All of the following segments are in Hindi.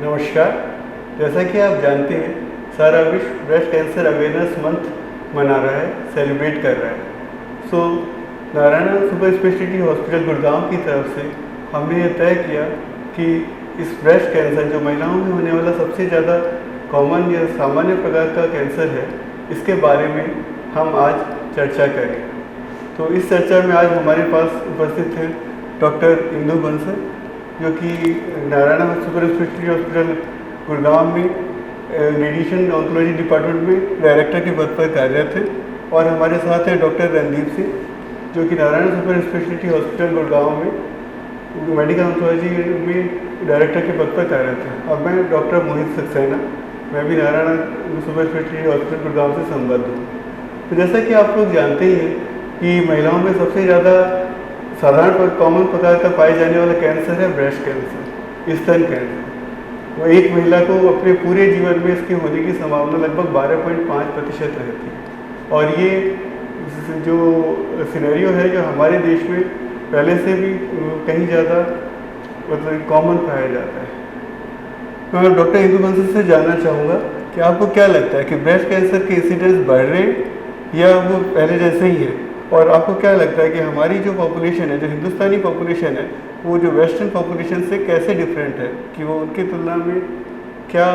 नमस्कार। जैसा कि आप जानते हैं, सारा विश्व ब्रेस्ट कैंसर अवेयरनेस मंथ मना रहा है, सेलिब्रेट कर रहा है। So Narayana super speciality hospital Gurgaon की तरफ से हमने ये तय किया कि इस ब्रेस्ट कैंसर जो महिलाओं में होने वाला सबसे ज़्यादा कॉमन या सामान्य प्रकार का कैंसर है, इसके बारे में हम आज चर्चा करें। तो इस चर्चा में आज हमारे पास उपस्थित हैं डॉक्टर इंदु बंसल, जो कि Narayana super speciality hospital Gurgaon में रेडिएशन ऑन्कोलॉजी डिपार्टमेंट में डायरेक्टर के पद पर कार्यरत हैं। और हमारे साथ हैं डॉक्टर रणदीप सिंह, जो कि Narayana super speciality hospital Gurgaon में मेडिकल ऑन्कोलॉजी में डायरेक्टर के पद पर कार्यरत हैं। और मैं डॉक्टर मोहित सक्सेना, मैं भी Narayana super speciality hospital Gurgaon से संबद्ध हूँ। तो जैसा कि आप लोग जानते ही हैं कि महिलाओं में सबसे ज़्यादा साधारण पर कॉमन प्रकार का पाए जाने वाला कैंसर है ब्रेस्ट कैंसर, स्तन कैंसर। वो एक महिला को अपने पूरे जीवन में इसके होने की संभावना लगभग 12.5% रहती है। और ये जो सिनेरियो है जो हमारे देश में पहले से भी कहीं ज़्यादा मतलब कॉमन पाया जाता है। मैं डॉक्टर इंदु बंसल से जानना चाहूँगा कि आपको क्या लगता है कि ब्रेस्ट कैंसर के इंसिडेंस बढ़ रहे हैं या वो पहले जैसे ही है? और आपको क्या लगता है कि हमारी जो पॉपुलेशन है, जो हिंदुस्तानी पॉपुलेशन है, वो जो वेस्टर्न पॉपुलेशन से कैसे डिफरेंट है, कि वो उनकी तुलना में क्या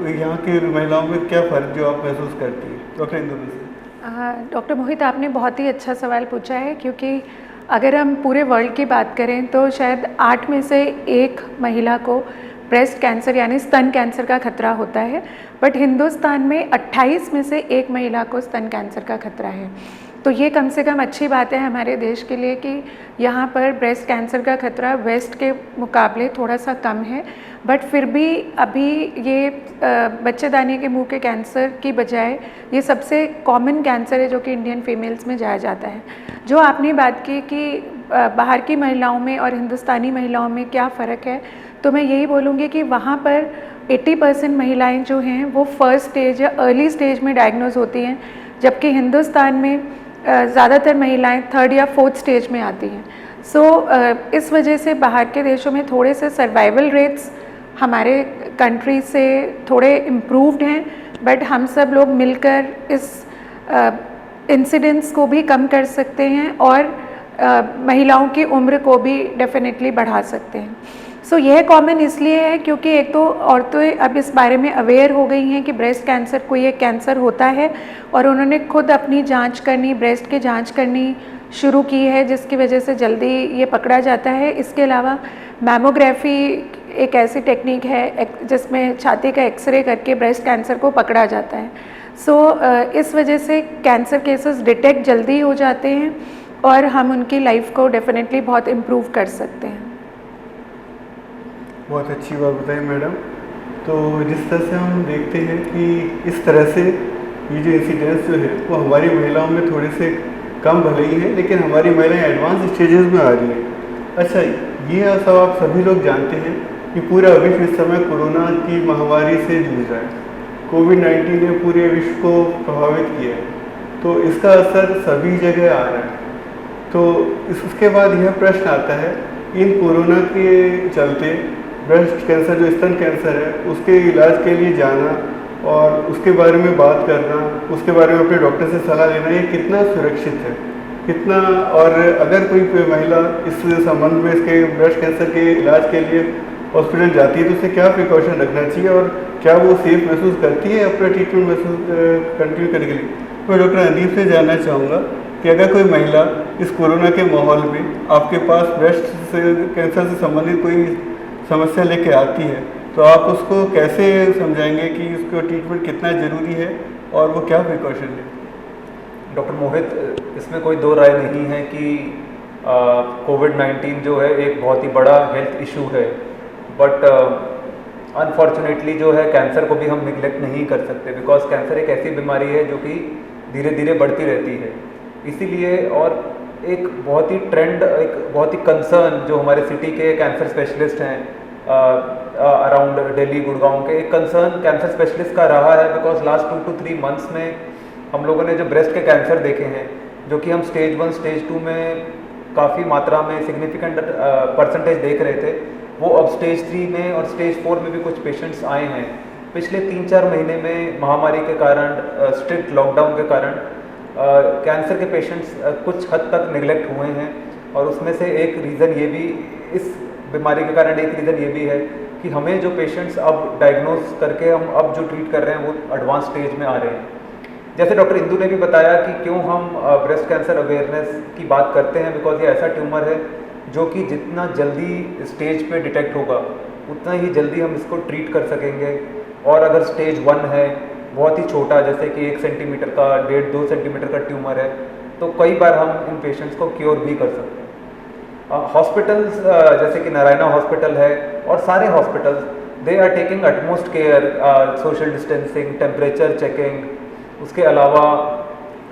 यहाँ की महिलाओं में क्या फ़र्क जो आप महसूस करती हैं? डॉक्टर इंदु बंसल। डॉक्टर मोहित, आपने बहुत ही अच्छा सवाल पूछा है, क्योंकि अगर हम पूरे वर्ल्ड की बात करें तो शायद 8 में से 1 महिला को ब्रेस्ट कैंसर यानी स्तन कैंसर का खतरा होता है। बट हिंदुस्तान में 28 में से 1 महिला को स्तन कैंसर का खतरा है। तो ये कम से कम अच्छी बात है हमारे देश के लिए कि यहाँ पर ब्रेस्ट कैंसर का खतरा वेस्ट के मुकाबले थोड़ा सा कम है। बट फिर भी अभी ये बच्चेदानी के मुंह के कैंसर की बजाय ये सबसे कॉमन कैंसर है जो कि इंडियन फीमेल्स में जाया जाता है। जो आपने बात की कि बाहर की महिलाओं में और हिंदुस्तानी महिलाओं में क्या फ़र्क है, तो मैं यही बोलूँगी कि वहाँ पर 80% महिलाएं जो हैं वो फर्स्ट स्टेज या अर्ली स्टेज में डायग्नोज होती हैं, जबकि हिंदुस्तान में ज़्यादातर महिलाएं 3rd या 4th स्टेज में आती हैं। सो इस वजह से बाहर के देशों में थोड़े से सर्वाइवल रेट्स हमारे कंट्री से थोड़े इम्प्रूव्ड हैं। बट हम सब लोग मिलकर इस इंसिडेंस को भी कम कर सकते हैं और महिलाओं की उम्र को भी डेफिनेटली बढ़ा सकते हैं। सो यह कॉमन इसलिए है क्योंकि एक तो औरतें अब इस बारे में अवेयर हो गई हैं कि ब्रेस्ट कैंसर कोई एक कैंसर होता है, और उन्होंने खुद अपनी जांच करनी, ब्रेस्ट की जांच करनी शुरू की है, जिसकी वजह से जल्दी ये पकड़ा जाता है। इसके अलावा मैमोग्राफी एक ऐसी टेक्निक है जिसमें छाती का एक्सरे करके ब्रेस्ट कैंसर को पकड़ा जाता है। सो इस वजह से कैंसर केसेस डिटेक्ट जल्दी हो जाते हैं और हम उनकी लाइफ को डेफिनेटली बहुत इम्प्रूव कर सकते हैं। बहुत अच्छी बात बताई मैडम। तो जिस तरह से हम देखते हैं कि इस तरह से ये जो इंसिडेंस जो है वो हमारी महिलाओं में थोड़े से कम भले ही है, लेकिन हमारी महिलाएं एडवांस स्टेजेस में आ रही हैं। अच्छा, ये सब आप सभी लोग जानते हैं कि पूरा विश्व इस समय कोरोना की महामारी से जूझ रहा है। कोविड-19 ने पूरे विश्व को प्रभावित किया है, तो इसका असर सभी जगह आ रहा है। तो उसके बाद यह प्रश्न आता है, इन कोरोना के चलते ब्रेस्ट कैंसर जो स्तन कैंसर है उसके इलाज के लिए जाना और उसके बारे में बात करना, उसके बारे में अपने डॉक्टर से सलाह लेना, ये कितना सुरक्षित है, कितना, और अगर कोई महिला इस संबंध में इसके ब्रेस्ट कैंसर के इलाज के लिए हॉस्पिटल जाती है तो उसे क्या प्रिकॉशन रखना चाहिए और क्या वो सेफ महसूस करती है अपना ट्रीटमेंट महसूस कंटिन्यू करने के लिए? मैं डॉक्टर रणदीप से जानना चाहूँगा कि अगर कोई महिला इस कोरोना के माहौल में आपके पास ब्रेस्ट कैंसर से संबंधित कोई समस्या लेके आती है, तो आप उसको कैसे समझाएंगे कि उसको ट्रीटमेंट कितना ज़रूरी है और वो क्या प्रिकॉशन है? डॉक्टर मोहित, इसमें कोई दो राय नहीं है कि कोविड-19 जो है एक बहुत ही बड़ा हेल्थ इशू है। बट अनफॉर्चुनेटली जो है कैंसर को भी हम निगलेक्ट नहीं कर सकते, बिकॉज कैंसर एक ऐसी बीमारी है जो कि धीरे धीरे बढ़ती रहती है। इसीलिए और एक बहुत ही ट्रेंड, एक बहुत ही कंसर्न जो हमारे सिटी के कैंसर स्पेशलिस्ट हैं अराउंड दिल्ली गुड़गांव के, एक कंसर्न कैंसर स्पेशलिस्ट का रहा है, बिकॉज लास्ट 2 to 3 मंथ्स में हम लोगों ने जो ब्रेस्ट के कैंसर देखे हैं, जो कि हम स्टेज 1 स्टेज 2 में काफ़ी मात्रा में सिग्निफिकेंट परसेंटेज देख रहे थे, वो अब स्टेज 3 में और स्टेज 4 में भी कुछ पेशेंट्स आए हैं। पिछले 3-4 महीने में महामारी के कारण, स्ट्रिक्ट लॉकडाउन के कारण कैंसर के पेशेंट्स कुछ हद तक निगलेक्ट हुए हैं, और उसमें से एक रीज़न ये भी, इस बीमारी के कारण एक रीज़न ये भी है कि हमें जो पेशेंट्स अब डायग्नोज करके हम अब जो ट्रीट कर रहे हैं वो एडवांस स्टेज में आ रहे हैं। जैसे डॉक्टर इंदु ने भी बताया कि क्यों हम ब्रेस्ट कैंसर अवेयरनेस की बात करते हैं, बिकॉज ये ऐसा ट्यूमर है जो कि जितना जल्दी स्टेज पे डिटेक्ट होगा उतना ही जल्दी हम इसको ट्रीट कर सकेंगे। और अगर स्टेज 1 है, बहुत ही छोटा, जैसे कि 1 सेंटीमीटर का, 1.5-2 सेंटीमीटर का ट्यूमर है, तो कई बार हम इन पेशेंट्स को क्योर भी कर सकते हैं। हॉस्पिटल्स जैसे कि नारायणा हॉस्पिटल है और सारे hospitals, they are taking utmost care, social distancing, temperature checking, उसके अलावा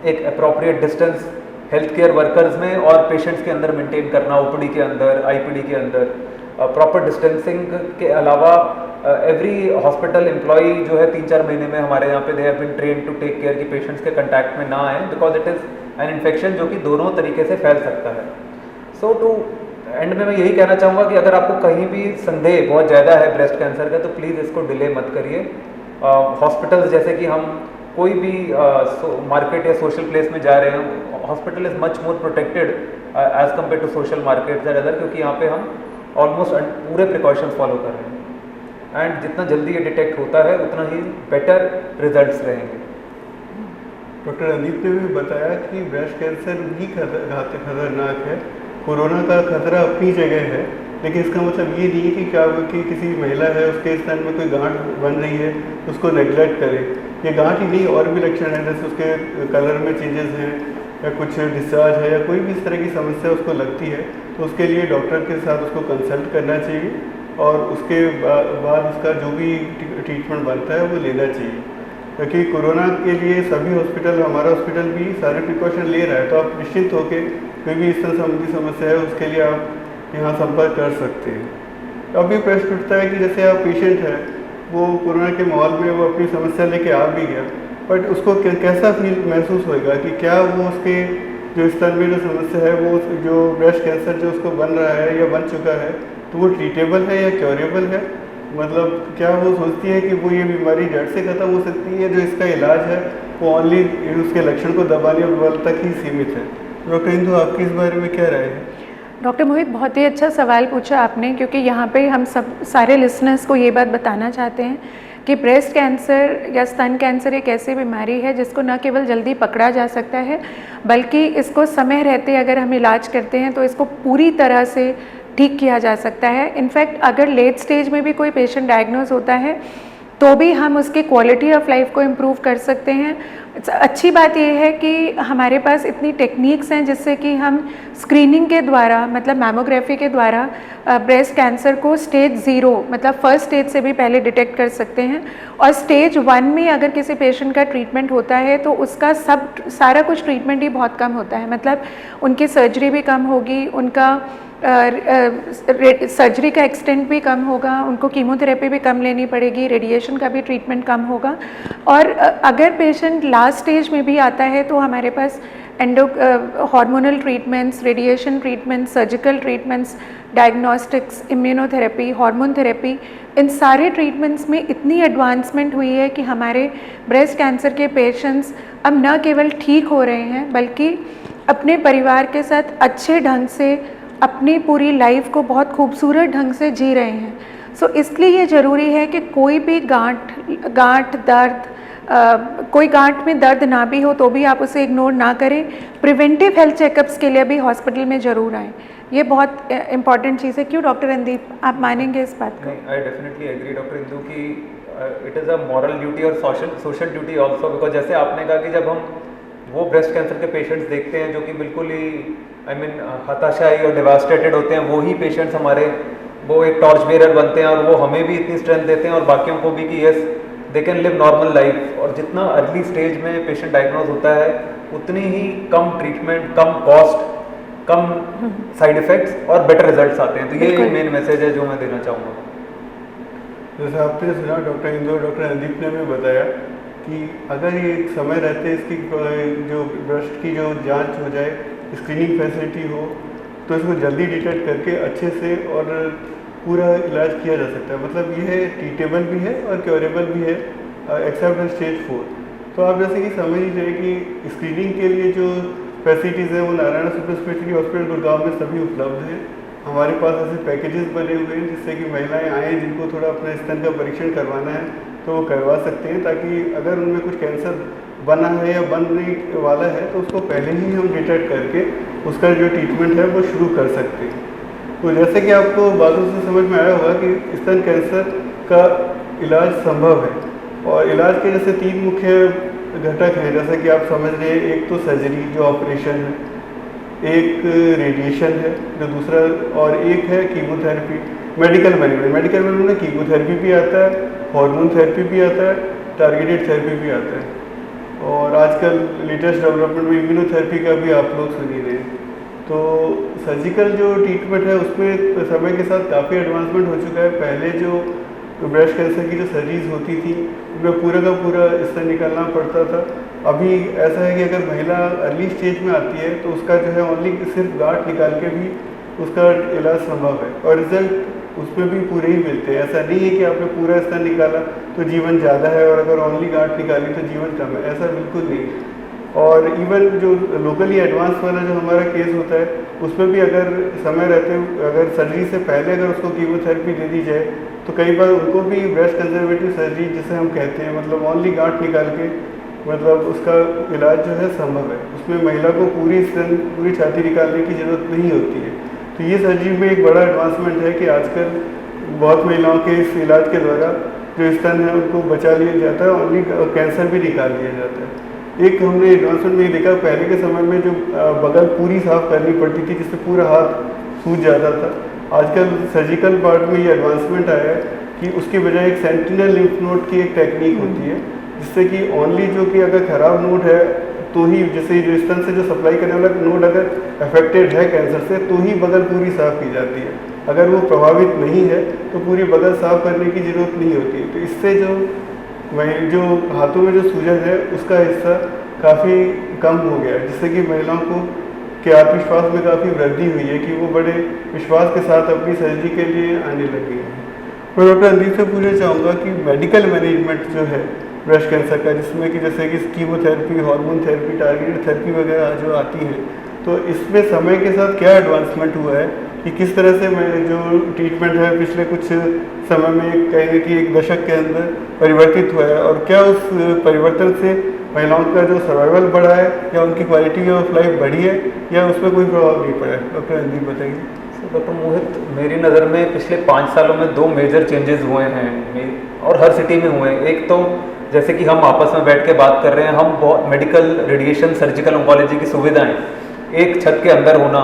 एक appropriate distance health care workers में और पेशेंट्स के अंदर मेंटेन करना, ओपीडी के अंदर, आईपीडी के अंदर, प्रॉपर डिस्टेंसिंग के अलावा एवरी हॉस्पिटल एम्प्लॉई जो है 3-4 महीने में हमारे यहाँ पे they have been train to take care कि पेशेंट्स के कंटैक्ट में ना आए, because it is an infection जो कि दोनों तरीके से फैल सकता है। सो टू एंड में मैं यही कहना चाहूँगा कि अगर आपको कहीं भी संदेह बहुत ज़्यादा है ब्रेस्ट कैंसर का, तो प्लीज़ इसको डिले मत करिए। हॉस्पिटल्स जैसे कि हम कोई भी मार्केट या सोशल प्लेस में जा रहे हैं, hospital is much more protected as compare to social market that other, क्योंकि यहाँ पे हम ऑलमोस्ट पूरे प्रिकॉशंस फॉलो कर रहे हैं, एंड जितना जल्दी ये डिटेक्ट होता है उतना ही बेटर रिजल्ट्स रहेंगे। डॉक्टर अदीप ने भी बताया कि ब्रेस्ट कैंसर भी खतरनाक है, कोरोना का खतरा अपनी जगह है, लेकिन इसका मतलब ये नहीं है कि क्या कि किसी महिला है उसके स्तन में कोई गांठ बन रही है उसको नेग्लेक्ट करे। ये गांठ ही नहीं, और भी लक्षण हैं, जैसे उसके कलर में चेंजेस हैं या कुछ डिस्चार्ज है या कोई भी इस तरह की समस्या उसको लगती है, तो उसके लिए डॉक्टर के साथ उसको कंसल्ट करना चाहिए और उसके बाद उसका जो भी ट्रीटमेंट बनता है वो लेना चाहिए। क्योंकि कोरोना के लिए सभी हॉस्पिटल, हमारा हॉस्पिटल भी सारे प्रिकॉशन ले रहा है, तो आप निश्चिंत होकर कोई भी इस तरह संबंधी समस्या है उसके लिए आप यहाँ संपर्क कर सकते हैं। अब ये प्रश्न उठता है कि जैसे आप पेशेंट है, वो कोरोना के माहौल में वो अपनी समस्या लेके आ भी गया, बट उसको कैसा फील महसूस होएगा कि क्या वो उसके जो स्तन में जो समस्या है, वो जो ब्रेस्ट कैंसर जो उसको बन रहा है या बन चुका है, तो वो ट्रीटेबल है या क्योरेबल है? मतलब क्या वो सोचती है कि वो ये बीमारी जड़ से ख़त्म हो सकती है, जो इसका इलाज है वो ओनली उसके लक्षण को दबाने और बल तक ही सीमित है? डॉक्टर इंदु, आपकी इस बारे में क्या राय है? डॉक्टर मोहित, बहुत ही अच्छा सवाल पूछा आपने, क्योंकि यहाँ पे हम सब सारे लिसनर्स को ये बात बताना चाहते हैं कि ब्रेस्ट कैंसर या स्तन कैंसर एक ऐसी बीमारी है जिसको न केवल जल्दी पकड़ा जा सकता है, बल्कि इसको समय रहते अगर हम इलाज करते हैं तो इसको पूरी तरह से ठीक किया जा सकता है। इनफैक्ट अगर लेट स्टेज में भी कोई पेशेंट डायग्नोज होता है तो भी हम उसकी क्वालिटी ऑफ लाइफ को इम्प्रूव कर सकते हैं। अच्छी बात यह है कि हमारे पास इतनी टेक्निक्स हैं जिससे कि हम स्क्रीनिंग के द्वारा, मतलब मैमोग्राफी के द्वारा ब्रेस्ट कैंसर को स्टेज 0 मतलब फर्स्ट स्टेज से भी पहले डिटेक्ट कर सकते हैं। और स्टेज 1 में अगर किसी पेशेंट का ट्रीटमेंट होता है तो उसका सारा कुछ ट्रीटमेंट ही बहुत कम होता है, मतलब उनकी सर्जरी भी कम होगी, उनका सर्जरी का एक्सटेंट भी कम होगा, उनको कीमोथेरेपी भी कम लेनी पड़ेगी, रेडिएशन का भी ट्रीटमेंट कम होगा। और अगर पेशेंट लास्ट स्टेज में भी आता है तो हमारे पास hormonal treatments, radiation treatments, surgical treatments, diagnostics, immunotherapy, hormone therapy, इन सारे ट्रीटमेंट्स में इतनी एडवांसमेंट हुई है कि हमारे ब्रेस्ट कैंसर के पेशेंट्स अब न केवल ठीक हो रहे हैं बल्कि अपने परिवार के साथ अच्छे ढंग से अपनी पूरी लाइफ को बहुत खूबसूरत ढंग से जी रहे हैं। सो इसलिए ये ज़रूरी है कि कोई भी गांठ दर्द, कोई गांठ में दर्द ना भी हो तो भी आप उसे इग्नोर ना करें। प्रिवेंटिव हेल्थ चेकअप्स के लिए भी हॉस्पिटल में ज़रूर आएँ, ये बहुत इंपॉर्टेंट चीज़ है। क्यों डॉक्टर रणदीप, आप मानेंगे इस बात को? I definitely agree doctor Indu की it is a moral duty और सोशल ड्यूटी ऑल्सो, बिकॉज जैसे आपने कहा कि जब हम वो ब्रेस्ट कैंसर के पेशेंट्स देखते हैं जो कि बिल्कुल ही हताशाई और डिवास्टेटेड होते हैं, वो ही पेशेंट्स हमारे वो एक टॉर्च बेरर बनते हैं और वो हमें भी इतनी स्ट्रेंथ देते हैं और बाकियों को भी कि yes they can live normal life. और जितना अर्ली स्टेज में पेशेंट डायग्नोज होता है उतनी ही कम ट्रीटमेंट, कम कॉस्ट, कम साइड इफ़ेक्ट्स और बेटर रिजल्ट्स आते हैं। तो ये मेन मैसेज है जो मैं देना चाहूँगा। जैसे आपने सुना डॉक्टर इंदु, डॉक्टर अदीप ने भी बताया कि अगर ये समय रहते इसकी जो ब्रेस्ट की जो जांच हो जाए, स्क्रीनिंग फैसिलिटी हो, तो इसको जल्दी डिटेक्ट करके अच्छे से और पूरा इलाज किया जा सकता है। मतलब ये ट्रीटेबल भी है और क्योरेबल भी है एक्सेप्ट स्टेज 4। तो आप जैसे कि समझ ही रहे कि स्क्रीनिंग के लिए जो फैसिलिटीज़ हैं वो Narayan super speciality hospital Gurgaon में सभी उपलब्ध हैं। हमारे पास ऐसे पैकेजेस बने हुए हैं जिससे कि महिलाएं आएँ जिनको थोड़ा अपना स्तन का परीक्षण करवाना है तो वो करवा सकते हैं, ताकि अगर उनमें कुछ कैंसर बना है या बनने वाला है तो उसको पहले ही हम डिटेक्ट करके उसका जो ट्रीटमेंट है वो शुरू कर सकते हैं। तो जैसे कि आपको बातों से समझ में आया होगा कि स्तन कैंसर का इलाज संभव है, और इलाज के जैसे 3 मुख्य घटक हैं जैसे कि आप समझ रहे हैं। एक तो सर्जरी जो ऑपरेशन है, एक रेडिएशन है जो दूसरा, और एक है कीमोथेरेपी। मेडिकल मैनेजमेंट में कीमोथेरेपी भी आता है, हार्मोन थेरेपी भी आता है, टारगेटेड थेरेपी भी आता है, और आजकल लेटेस्ट डेवलपमेंट में इम्यूनोथेरेपी का भी आप लोग सुन ही रहे हैं। तो सर्जिकल जो ट्रीटमेंट है उसमें समय के साथ काफ़ी एडवांसमेंट हो चुका है। पहले जो ब्रेस्ट कैंसर की जो सर्जरीज होती थी उनमें पूरा का पूरा स्तन निकालना पड़ता था। अभी ऐसा है कि अगर महिला अर्ली स्टेज में आती है तो उसका जो है ओनली सिर्फ गांठ निकाल के भी उसका इलाज संभव है, और रिजल्ट उसमें भी पूरे ही मिलते हैं। ऐसा नहीं है कि आपने पूरा स्तन निकाला तो जीवन ज़्यादा है और अगर ओनली गांठ निकाली तो जीवन कम है, ऐसा बिल्कुल नहीं है। और इवन जो लोकली एडवांस वाला जो हमारा केस होता है उसमें भी अगर समय रहते अगर सर्जरी से पहले अगर उसको कीमोथेरेपी दे दी जाए तो कई बार उनको भी ब्रेस्ट कंजर्वेटिव सर्जरी जिसे हम कहते हैं, मतलब ओनली गांठ निकाल के मतलब उसका इलाज जो है संभव है। उसमें महिला को पूरी छाती निकालने की ज़रूरत नहीं होती है। तो ये सर्जरी में एक बड़ा एडवांसमेंट है कि आजकल बहुत महिलाओं के इस इलाज के द्वारा जो स्तन है उनको बचा लिया जाता है, ओनली कैंसर भी निकाल लिया जाता है। एक हमने एडवांसमेंट में ये देखा, पहले के समय में जो बगल पूरी साफ करनी पड़ती थी जिससे पूरा हाथ सूज जाता था, आजकल सर्जिकल पार्ट में ये एडवांसमेंट आया है कि उसके बजाय एक सेंटिनल लिम्फ नोड की एक टेक्निक होती है जिससे कि ओनली जो कि अगर ख़राब नोड है तो ही, जैसे जो स्तन से जो सप्लाई करने वाला नोड अगर अफेक्टेड है कैंसर से तो ही बगल पूरी साफ़ की जाती है। अगर वो प्रभावित नहीं है तो पूरी बगल साफ़ करने की ज़रूरत नहीं होती। तो इससे जो हाथों में जो सूजन है उसका हिस्सा काफ़ी कम हो गया है, जिससे कि महिलाओं को के आत्मविश्वास में काफ़ी वृद्धि हुई है कि वो बड़े विश्वास के साथ अपनी सर्जरी के लिए आने लगी हैं। मैं डॉक्टर अंदीप से पूछना चाहूँगा कि मेडिकल मैनेजमेंट जो है ब्रेस्ट कैंसर का, जिसमें कि जैसे कि chemotherapy, hormone therapy, targeted therapy वगैरह जो आती है, तो इसमें समय के साथ क्या एडवांसमेंट हुआ है कि किस तरह से मैं जो ट्रीटमेंट है पिछले कुछ समय में कहने की 1 दशक के अंदर परिवर्तित हुआ है, और क्या उस परिवर्तन से महिलाओं का जो सर्वाइवल बढ़ा है या उनकी क्वालिटी ऑफ लाइफ बढ़ी है या उसमें कोई प्रभाव नहीं पड़ा है? डॉक्टर अंदीप बताइए। डॉक्टर मोहित, मेरी नज़र में पिछले 5 सालों में 2 मेजर चेंजेस हुए हैं और हर सिटी में हुए हैं। एक तो जैसे कि हम आपस में बैठ के बात कर रहे हैं, हम बहुत मेडिकल, रेडिएशन, सर्जिकल ऑन्कोलॉजी की सुविधाएं एक छत के अंदर होना,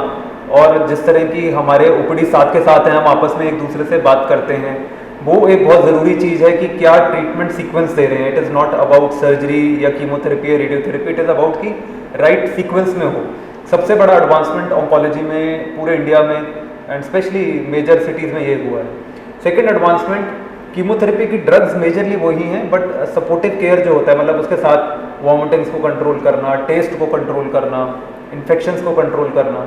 और जिस तरह की हमारे ओपीडी साथ के साथ हैं, हम आपस में एक दूसरे से बात करते हैं, वो एक बहुत ज़रूरी चीज़ है कि क्या ट्रीटमेंट सीक्वेंस दे रहे हैं। It is not about surgery या कीमोथेरेपी या रेडियोथेरेपी, इट इज़ अबाउट कि राइट सीक्वेंस में हो। सबसे बड़ा एडवांसमेंट ऑन्कोलॉजी में पूरे इंडिया में एंड स्पेशली मेजर सिटीज़ में ये हुआ है। सेकेंड एडवांसमेंट, कीमोथेरेपी की ड्रग्स मेजरली वही हैं, बट सपोर्टिव केयर जो होता है, मतलब उसके साथ वॉमिटिंग्स को कंट्रोल करना, टेस्ट को कंट्रोल करना, इन्फेक्शंस को कंट्रोल करना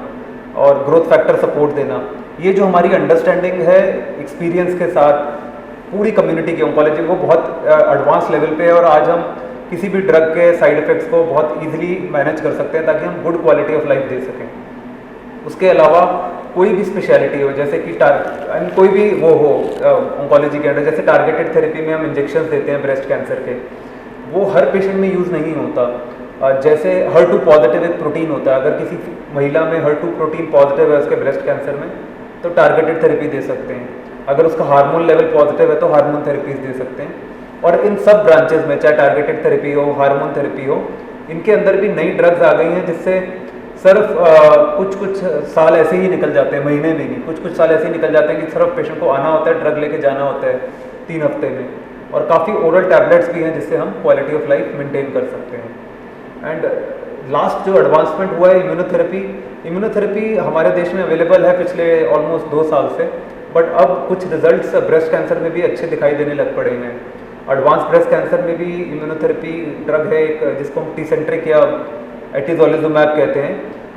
और ग्रोथ फैक्टर सपोर्ट देना, ये जो हमारी अंडरस्टैंडिंग है एक्सपीरियंस के साथ पूरी कम्युनिटी की ऑन्कोलॉजी, वो बहुत एडवांस लेवल पे है, और आज हम किसी भी ड्रग के साइड इफ़ेक्ट्स को बहुत ईजिली मैनेज कर सकते हैं ताकि हम गुड क्वालिटी ऑफ लाइफ दे सकें। उसके अलावा कोई भी स्पेशलिटी हो, जैसे कि कोई भी वो हो ऑन्कोलॉजी के अंदर, जैसे टारगेटेड थेरेपी में हम इंजेक्शन देते हैं ब्रेस्ट कैंसर के, वो हर पेशेंट में यूज़ नहीं होता। जैसे HER2 पॉजिटिव एक प्रोटीन होता है, अगर किसी महिला में HER2 प्रोटीन पॉजिटिव है उसके ब्रेस्ट कैंसर में, तो टारगेटेड थेरेपी दे सकते हैं। अगर उसका हार्मोन लेवल पॉजिटिव है तो हार्मोन थेरेपीज दे सकते हैं। और इन सब ब्रांचेस में, चाहे टारगेटेड थेरेपी हो, हार्मोन थेरेपी हो, इनके अंदर भी नई ड्रग्स आ गई हैं जिससे सिर्फ कुछ साल ऐसे ही निकल जाते हैं, महीने में नहीं, कुछ साल ऐसे ही निकल जाते हैं कि सिर्फ पेशेंट को आना होता है, ड्रग लेके जाना होता है 3 हफ्ते में। और काफ़ी ओरल टैबलेट्स भी हैं जिससे हम क्वालिटी ऑफ लाइफ मेंटेन कर सकते हैं। एंड लास्ट जो एडवांसमेंट हुआ है इम्यूनोथेरेपी हमारे देश में अवेलेबल है पिछले ऑलमोस्ट 2 साल से, बट अब कुछ रिजल्ट्स ब्रेस्ट कैंसर में भी अच्छे दिखाई देने लग पड़े हैं। एडवांस ब्रेस्ट कैंसर में भी इम्यूनोथेरेपी ड्रग है एक, जिसको हम टीसेंट्रिक या एटिजोलिजुमैब कहते हैं,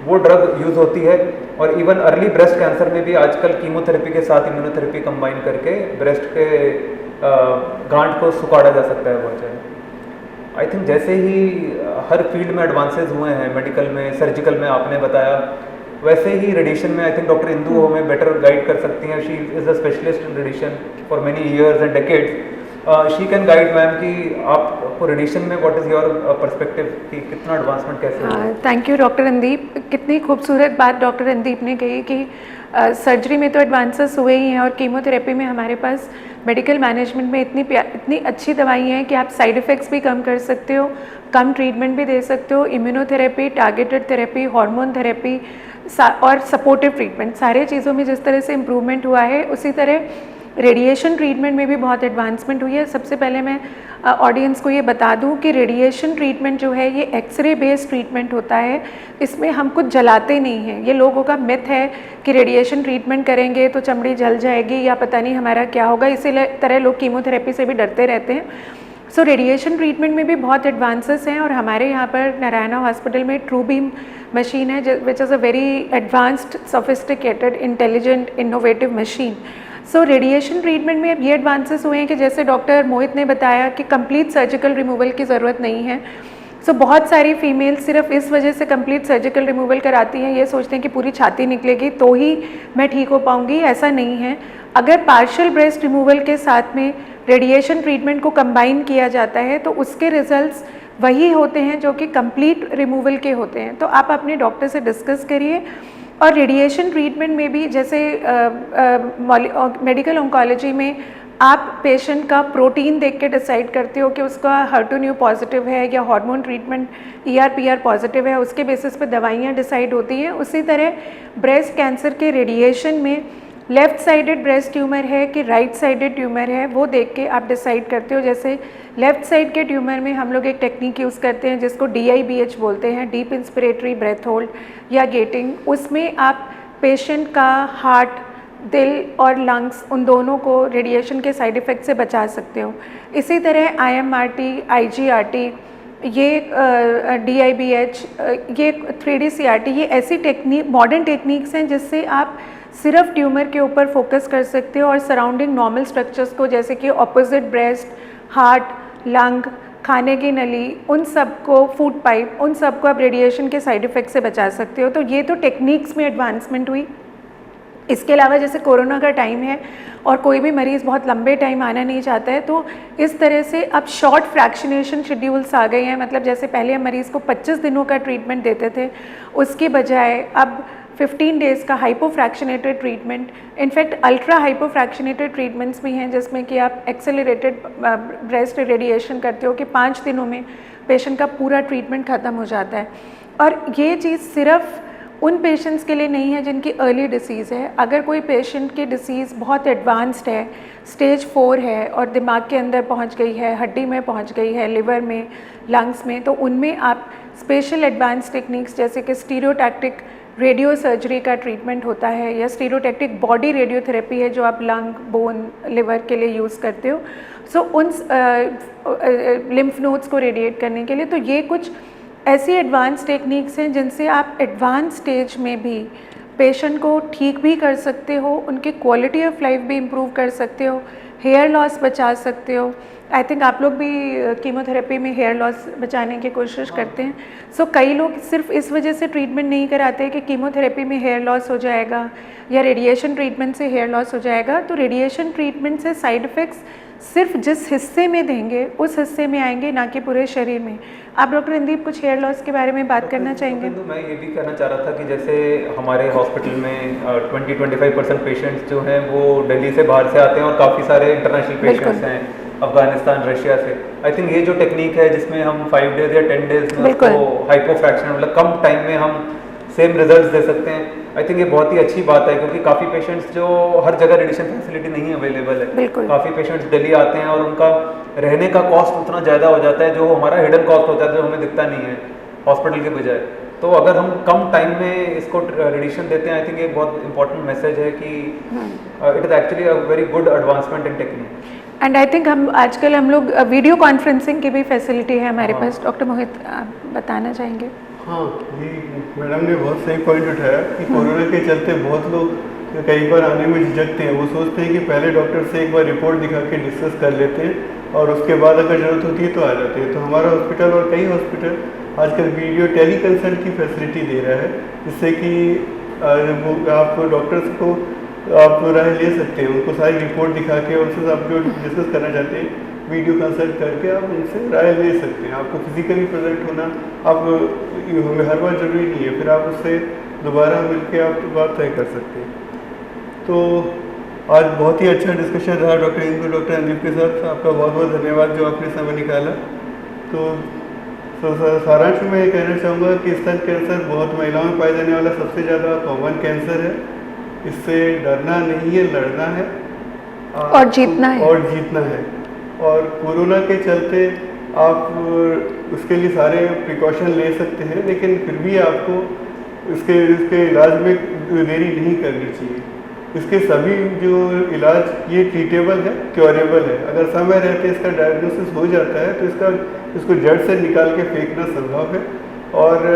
वो ड्रग यूज़ होती है। और इवन अर्ली ब्रेस्ट कैंसर में भी आजकल कीमोथेरेपी के साथ इम्यूनोथेरेपी कंबाइन करके ब्रेस्ट के गांठ को सुखाड़ा जा सकता है बहुत ज़्यादा। आई थिंक जैसे ही हर फील्ड में एडवांसेस हुए हैं, मेडिकल में, सर्जिकल में आपने बताया, वैसे ही रेडिएशन में आई थिंक डॉक्टर इंदू हमें बेटर गाइड कर सकती हैं। She is a specialist in radiation for many years and decades. She can guide ma'am कि आपको रेडिएशन में व्हाट इज़ योर पर्सपेक्टिव कि कितना एडवांसमेंट कैसे हुआ। Thank you doctor Randeep. कितनी खूबसूरत बात डॉक्टर रणदीप ने कही कि सर्जरी में तो एडवांसेस हुए ही हैं और कीमोथेरेपी में हमारे पास मेडिकल मैनेजमेंट में इतनी अच्छी दवाई हैं कि आप साइड इफ़ेक्ट्स भी कम कर सकते हो, कम ट्रीटमेंट भी दे सकते हो। Immunotherapy, targeted therapy, hormone therapy और सपोर्टिव ट्रीटमेंट, सारे चीज़ों में जिस तरह से इम्प्रूवमेंट हुआ है उसी तरह रेडिएशन ट्रीटमेंट में भी बहुत एडवांसमेंट हुई है। सबसे पहले मैं ऑडियंस को ये बता दूं कि रेडिएशन ट्रीटमेंट जो है ये एक्सरे बेस्ड ट्रीटमेंट होता है। इसमें हम कुछ जलाते नहीं हैं। ये लोगों का मिथ है कि रेडिएशन ट्रीटमेंट करेंगे तो चमड़ी जल जाएगी या पता नहीं हमारा क्या होगा, इसी तरह लोग कीमोथेरेपी से भी डरते रहते हैं। सो रेडिएशन ट्रीटमेंट में भी बहुत एडवांसेस हैं और हमारे यहाँ पर नारायणा हॉस्पिटल में ट्रू बीम मशीन है which is a very advanced, sophisticated, intelligent, innovative machine. So radiation treatment में अब ये एडवांसेस हुए हैं कि जैसे डॉक्टर मोहित ने बताया कि कंप्लीट सर्जिकल रिमूवल की ज़रूरत नहीं है। सो बहुत सारी फीमेल सिर्फ इस वजह से कंप्लीट सर्जिकल रिमूवल कराती हैं, ये सोचते हैं कि पूरी छाती निकलेगी तो ही मैं ठीक हो पाऊँगी। ऐसा नहीं है। अगर पार्शियल ब्रेस्ट रिमूवल के साथ में रेडिएशन ट्रीटमेंट को कंबाइन किया जाता है तो उसके रिजल्ट्स वही होते हैं जो कि कंप्लीट रिमूवल के होते हैं। तो आप अपने डॉक्टर से डिस्कस करिए। और रेडिएशन ट्रीटमेंट में भी जैसे मेडिकल ऑन्कोलॉजी में आप पेशेंट का प्रोटीन देख के डिसाइड करते हो कि उसका HER2/neu पॉजिटिव है या हार्मोन ट्रीटमेंट ER/PR पॉजिटिव है, उसके बेसिस पे दवाइयाँ डिसाइड होती हैं। उसी तरह ब्रेस्ट कैंसर के रेडिएशन में लेफ़्ट साइडेड ब्रेस्ट ट्यूमर है कि राइट साइडेड ट्यूमर है, वो देख के आप डिसाइड करते हो। जैसे लेफ़्ट साइड के ट्यूमर में हम लोग एक टेक्निक यूज़ करते हैं जिसको DIBH बोलते हैं, डीप इंस्पिरेटरी ब्रेथ होल्ड या गेटिंग। उसमें आप पेशेंट का हार्ट, दिल और लंग्स, उन दोनों को रेडिएशन के साइड इफ़ेक्ट से बचा सकते हो। इसी तरह IMRT, IGRT, ये DIBH, ये 3D CRT, ये ऐसी टेक्निक, मॉडर्न टेक्निक्स हैं जिससे आप सिर्फ ट्यूमर के ऊपर फोकस कर सकते हो और सराउंडिंग नॉर्मल स्ट्रक्चर्स को, जैसे कि ऑपोजिट ब्रेस्ट, हार्ट, लंग, खाने की नली, उन सब को, फूड पाइप, उन सब को आप रेडिएशन के साइड इफ़ेक्ट से बचा सकते हो। तो ये तो टेक्निक्स में एडवांसमेंट हुई। इसके अलावा जैसे कोरोना का टाइम है और कोई भी मरीज़ बहुत लंबे टाइम आना नहीं चाहता है, तो इस तरह से अब शॉर्ट फ्रैक्शनेशन शेड्यूल्स आ गए हैं। मतलब जैसे पहले हम मरीज़ को 25 दिनों का ट्रीटमेंट देते थे, उसके बजाय अब 15 डेज़ का हाइपोफ्रैक्शनेटेड ट्रीटमेंट, इनफैक्ट अल्ट्रा हाइपोफ्रैक्शनेटेड ट्रीटमेंट्स भी हैं जिसमें कि आप एक्सेलरेटेड ब्रेस्ट रेडिएशन करते हो कि 5 दिनों में पेशेंट का पूरा ट्रीटमेंट ख़त्म हो जाता है। और ये चीज़ सिर्फ उन पेशेंट्स के लिए नहीं है जिनकी अर्ली डिसीज़ है। अगर कोई पेशेंट की डिसीज़ बहुत एडवांस्ड है, स्टेज 4 है और दिमाग के अंदर पहुंच गई है, हड्डी में पहुंच गई है, लिवर में, लंग्स में, तो उनमें आप स्पेशल एडवांस टेक्निक्स जैसे कि स्टीरियोटैक्टिक रेडियो सर्जरी का ट्रीटमेंट होता है या स्टीरियोटैक्टिक बॉडी रेडियोथेरेपी है जो आप लंग, बोन, लिवर के लिए यूज़ करते हो। सो उन लिम्फ नोड्स को रेडिएट करने के लिए, तो ये कुछ ऐसी एडवांस टेक्निक्स हैं जिनसे आप एडवांस स्टेज में भी पेशेंट को ठीक भी कर सकते हो, उनकी क्वालिटी ऑफ लाइफ भी इम्प्रूव कर सकते हो, हेयर लॉस बचा सकते हो। आई थिंक आप लोग भी कीमोथेरेपी में हेयर लॉस बचाने की कोशिश करते हैं। सो कई लोग सिर्फ इस वजह से ट्रीटमेंट नहीं कराते कि कीमोथेरेपी में हेयर लॉस हो जाएगा या रेडिएशन ट्रीटमेंट से हेयर लॉस हो जाएगा। तो रेडिएशन ट्रीटमेंट से साइड इफ़ेक्ट्स सिर्फ जिस हिस्से में देंगे उस हिस्से में आएंगे, ना कि पूरे शरीर में। आप डॉक्टर रणदीप कुछ हेयर लॉस के बारे में बात करना चाहेंगे? तो मैं ये भी कहना चाह रहा था कि जैसे हमारे हॉस्पिटल में 20-25% पेशेंट्स जो हैं वो दिल्ली से बाहर से आते हैं और काफ़ी सारे इंटरनेशनल पेशेंट्स हैं, अफगानिस्तान, रशिया से। आई थिंक ये जो टेक्निक है जिसमें हम 5 डेज़ या 10 डेज़ में उसको हाइपोफ्रैक्शन, मतलब कम टाइम में हम सेम रिजल्ट्स दे सकते हैं। आई थिंक ये बहुत ही अच्छी बात है क्योंकि काफ़ी पेशेंट्स जो हर जगह रेडिएशन फैसिलिटी नहीं अवेलेबल है, काफ़ी पेशेंट्स दिल्ली आते हैं और उनका रहने का कॉस्ट उतना ज़्यादा हो जाता है जो हमारा हिडन कॉस्ट होता है, जो हमें दिखता नहीं है हॉस्पिटल के बजाय। तो अगर हम कम टाइम में इसको रेडिएशन देते हैं, आई थिंक ये बहुत इंपॉर्टेंट मैसेज है कि it is actually a very good advancement in technique. And I think आजकल हम लोग वीडियो कॉन्फ्रेंसिंग की भी फैसिलिटी है हमारे पास। डॉक्टर मोहित, आप बताना चाहेंगे? हाँ, ये मैडम ने बहुत सही पॉइंट उठाया कि कोरोना के चलते बहुत लोग कई बार आने में झिझकते हैं। वो सोचते हैं कि पहले डॉक्टर से एक बार रिपोर्ट दिखा के डिस्कस कर लेते हैं और उसके बाद अगर ज़रूरत होती है तो आ जाते हैं। तो हमारा हॉस्पिटल और कई हॉस्पिटल आजकल वीडियो टेली कंसल्ट की फैसिलिटी दे रहा है, जिससे कि आप डॉक्टर्स को आप राय ले सकते हैं, उनको सारी रिपोर्ट दिखा के उनसे आप जो डिस्कस करना चाहते हैं वीडियो कंसल्ट करके आप उनसे राय ले सकते हैं। आपको फिजिकली प्रेजेंट होना आप हर बार जरूरी नहीं है, फिर आप उससे दोबारा मिलके आप बात तय कर सकते हैं। तो आज बहुत ही अच्छा डिस्कशन रहा डॉक्टर इंदु, डॉक्टर अंदीप के साथ। आपका बहुत बहुत धन्यवाद जो आपने समय निकाला। तो सारांश में ये कहना चाहूँगा कि स्तन कैंसर बहुत महिलाओं में पाए जाने वाला सबसे ज़्यादा कॉमन कैंसर है। इससे डरना नहीं है, लड़ना है और जीतना है। और जीतना है। और कोरोना के चलते आप उसके लिए सारे प्रिकॉशन ले सकते हैं, लेकिन फिर भी आपको इसके इलाज में देरी नहीं करनी चाहिए। इसके सभी जो इलाज ये ट्रीटेबल है, क्योरेबल है। अगर समय रहते इसका डायग्नोसिस हो जाता है तो इसको जड़ से निकाल के फेंकना संभव है। और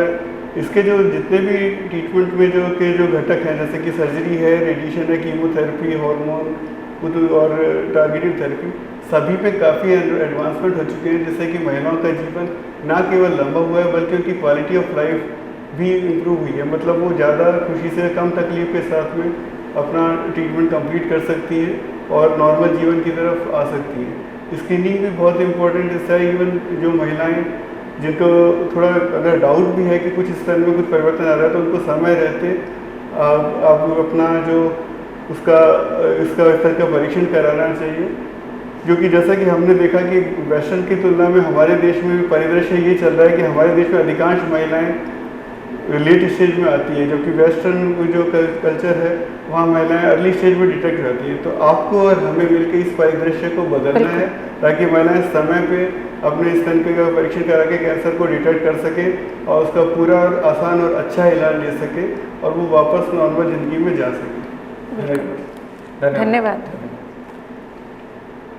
इसके जो जितने भी ट्रीटमेंट में जो घटक हैं, जैसे कि सर्जरी है, रेडिएशन है, कीमोथेरेपी, हार्मोन और टारगेटेड थेरेपी, सभी पे काफ़ी एडवांसमेंट हो चुके हैं, जिससे कि महिलाओं का जीवन ना केवल लंबा हुआ है बल्कि उनकी क्वालिटी ऑफ लाइफ भी इम्प्रूव हुई है। मतलब वो ज़्यादा खुशी से कम तकलीफ के साथ में अपना ट्रीटमेंट कंप्लीट कर सकती है और नॉर्मल जीवन की तरफ आ सकती है। स्क्रीनिंग भी बहुत इंपॉर्टेंट हिस्सा है। इवन जो महिलाएं जिनको थोड़ा अगर डाउट भी है कि कुछ स्तन में कुछ परिवर्तन आ रहा है, तो उनको समय रहते आप अपना जो इसका स्तर का परीक्षण कराना चाहिए। जो कि जैसा कि हमने देखा कि वेस्टर्न की तुलना में हमारे देश में भी परिदृश्य ये चल रहा है कि हमारे देश में अधिकांश महिलाएं लेट स्टेज में आती है, जबकि वेस्टर्न जो कल्चर है वहाँ महिलाएं अर्ली स्टेज में डिटेक्ट रहती है। तो आपको और हमें मिलकर इस परिदृश्य को बदलना है, ताकि महिलाएं समय पे अपने स्तन का परीक्षण करा के कैंसर को डिटेक्ट कर सकें और उसका पूरा और आसान और अच्छा इलाज ले सकें और वो वापस नॉर्मल ज़िंदगी में जा सकें। धन्यवाद।